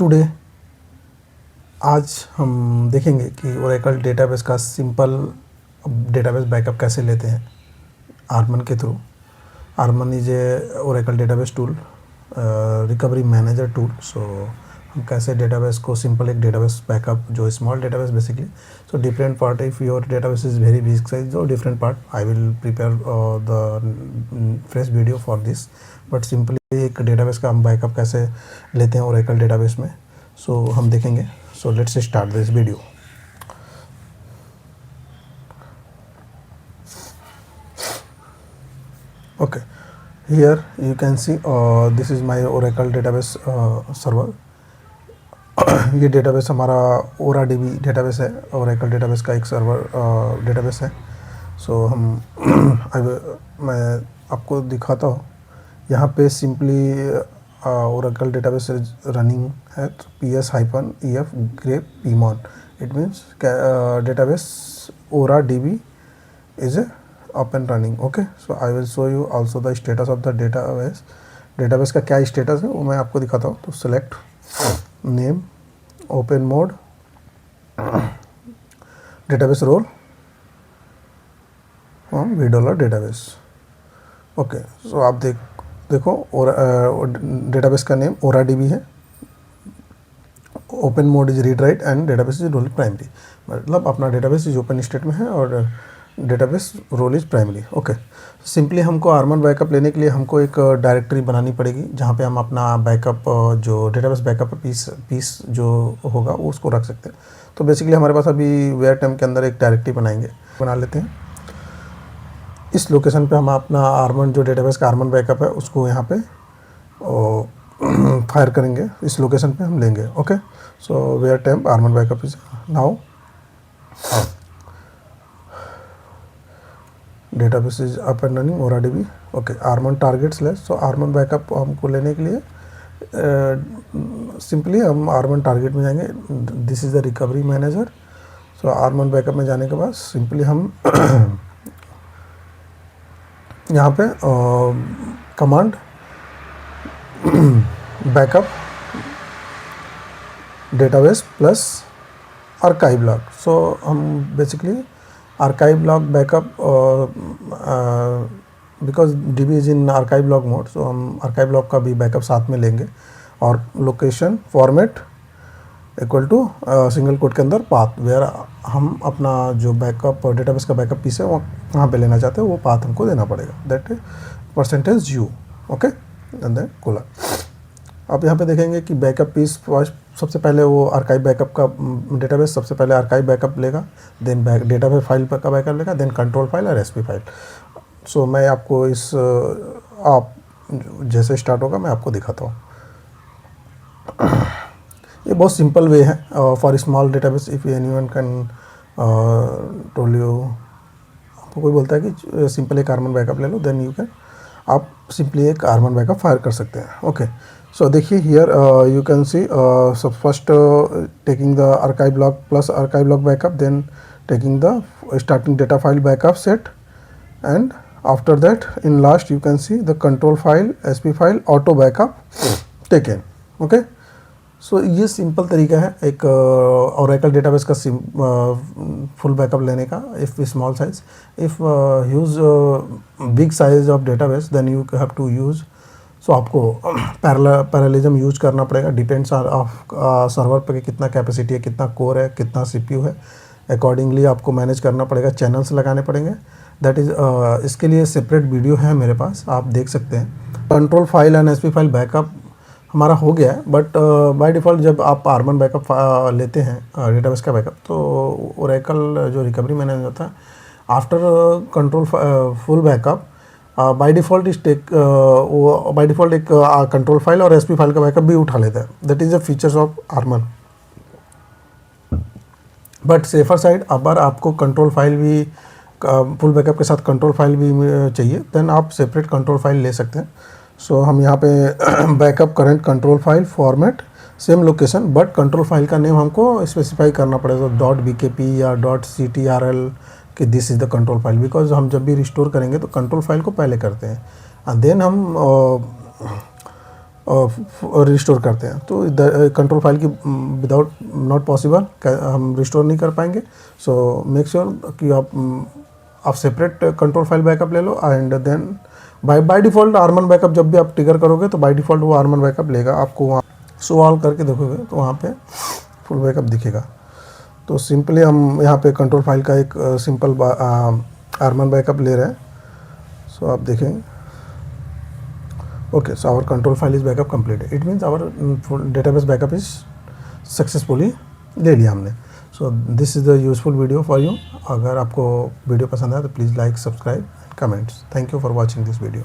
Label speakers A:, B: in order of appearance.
A: Today आज हम देखेंगे कि ओरेकल डेटाबेस का सिंपल डेटाबेस बैकअप कैसे लेते हैं आर्मन के थ्रू। RMAN is a Oracle database tool, recovery manager tool. So हम कैसे डेटाबेस को सिंपल एक डेटाबेस बैकअप जो small database basically, so different part if your database is very big size और different part I will prepare the fresh video for this. But simply एक database का हम backup कैसे लेते हैं ओरेकल डेटाबेस में, सो हम देखेंगे। So let's start this video. Okay, here you can see this is my Oracle database server। ये डेटाबेस हमारा OraDB डेटाबेस है, Oracle डेटाबेस का एक सर्वर डेटाबेस है। सो हम मैं आपको दिखाता हूँ। यहाँ पे सिंपली Oracle डेटाबेस रनिंग है ps-ef grep pmon। It means database OraDB is a up and running। okay, so I will show you also the status of the database। Database का क्या स्टेटस है वो मैं आपको दिखाता हूँ। तो select name, open mode, database role, $V database. Okay, so आप देखो और डेटाबेस का नेम OraDB है, open mode is read write and database is role primary. मतलब अपना डेटाबेस इज ओपन स्टेट में है और database role is primary. Okay, simply हमको आर्मन बैकअप लेने के लिए हमको एक डायरेक्टरी बनानी पड़ेगी जहाँ पे हम अपना बैकअप जो डेटाबेस बैकअप पीस जो होगा वो उसको रख सकते हैं। तो बेसिकली हमारे पास अभी वेयर टाइम के अंदर एक डायरेक्टरी बना लेते हैं। इस लोकेशन पे हम अपना आर्मन जो डेटाबेस का आर्मन बैकअप है उसको यहाँ पे फायर करेंगे। इस लोकेशन पे हम लेंगे। Okay, so where time RMAN backup is now database is up and running OraDB। Okay, RMAN target slash. So RMAN backup हमको लेने के लिए सिंपली हम आर्मन टारगेट में जाएंगे। This is the recovery manager. So RMAN backup में जाने के बाद सिंपली हम यहाँ पे command backup database plus archive log. So हम basically archive log backup because DB is in archive log mode, so हम आर्काइव लॉग का भी बैकअप साथ में लेंगे। और location format equal to single quote के अंदर पाथ, वेयर हम अपना जो बैकअप डेटाबेस का बैकअप पीस है वो कहाँ पे लेना चाहते हैं वो पाथ हमको देना पड़ेगा, that %u। Okay, and then कोला। आप यहाँ पे देखेंगे कि बैकअप पीस सबसे पहले वो आर्काइव बैकअप का डेटाबेस सबसे पहले आर्काइव बैकअप लेगा, देन डेटाबेस फाइल का बैकअप लेगा, देन कंट्रोल फाइल और SP फाइल। सो मैं आपको इस आप जैसे स्टार्ट होगा मैं आपको दिखाता हूँ। ये बहुत सिंपल वे है for small database. If anyone can told you, आपको कोई बोलता है कि सिंपल एक आर्मन बैकअप ले लो, देन यू कैन आप सिंपली एक आर्मन बैकअप फायर कर सकते हैं। ओके, सो देखिए here you can see so first taking the archive log plus archive log backup, then taking the starting data file backup set, and after that in last you can see the control file, SP file, auto backup taken. Okay, so ये simple तरीका है एक Oracle database का full backup लेने का। If small size, if use big size of database then you have to use. सो आपको parallelism use करना पड़ेगा, डिपेंड्स ऑफ सर्वर पे कितना कैपेसिटी है, कितना कोर है, कितना CPU है, अकॉर्डिंगली आपको मैनेज करना पड़ेगा, चैनल्स लगाने पड़ेंगे। दैट इज़ इसके लिए सेपरेट वीडियो है मेरे पास, आप देख सकते हैं। Control file and SP file backup हमारा हो गया है, बट बाय डिफ़ॉल्ट जब आप आर्मन बैकअप लेते हैं डेटाबेस का बैकअप, तो ओरेकल जो रिकवरी मैनेजर होता है after control full backup by default इस टेक वो बाय डिफ़ॉल्ट एक कंट्रोल फाइल और SP फाइल का बैकअप भी उठा लेता है। That is the features of Arman. But safer side अगर आपको कंट्रोल फाइल भी फुल बैकअप के साथ कंट्रोल फाइल भी चाहिए, देन आप सेपरेट कंट्रोल फाइल ले सकते हैं। सो हम यहाँ पे backup current control file format same location, but control file का नेम हमको स्पेसिफाई करना पड़ेगा .bkp या .ctrl कि this is the control file, because हम जब भी रिस्टोर करेंगे तो कंट्रोल फाइल को पहले करते हैं, देन हम रिस्टोर करते हैं। तो कंट्रोल फाइल की विदाउट नॉट पॉसिबल हम रिस्टोर नहीं कर पाएंगे। सो मेक श्योर कि आप सेपरेट कंट्रोल फाइल बैकअप ले लो and then by default RMAN backup जब भी आप ट्रिगर करोगे तो बाय डिफ़ॉल्ट वो आरमन बैकअप लेगा। आपको वहाँ शो ऑल करके देखोगे तो वहाँ पे फुल बैकअप दिखेगा। तो सिंपली हम यहाँ पे कंट्रोल फाइल का एक सिंपल आरमन बैकअप ले रहे हैं। सो आप देखेंगे okay, so our control file is backup completed. It means our database backup is successfully ले लिया हमने। So this is the useful video for you. अगर आपको वीडियो पसंद आए तो please like, subscribe, comments. Thank you for watching this video.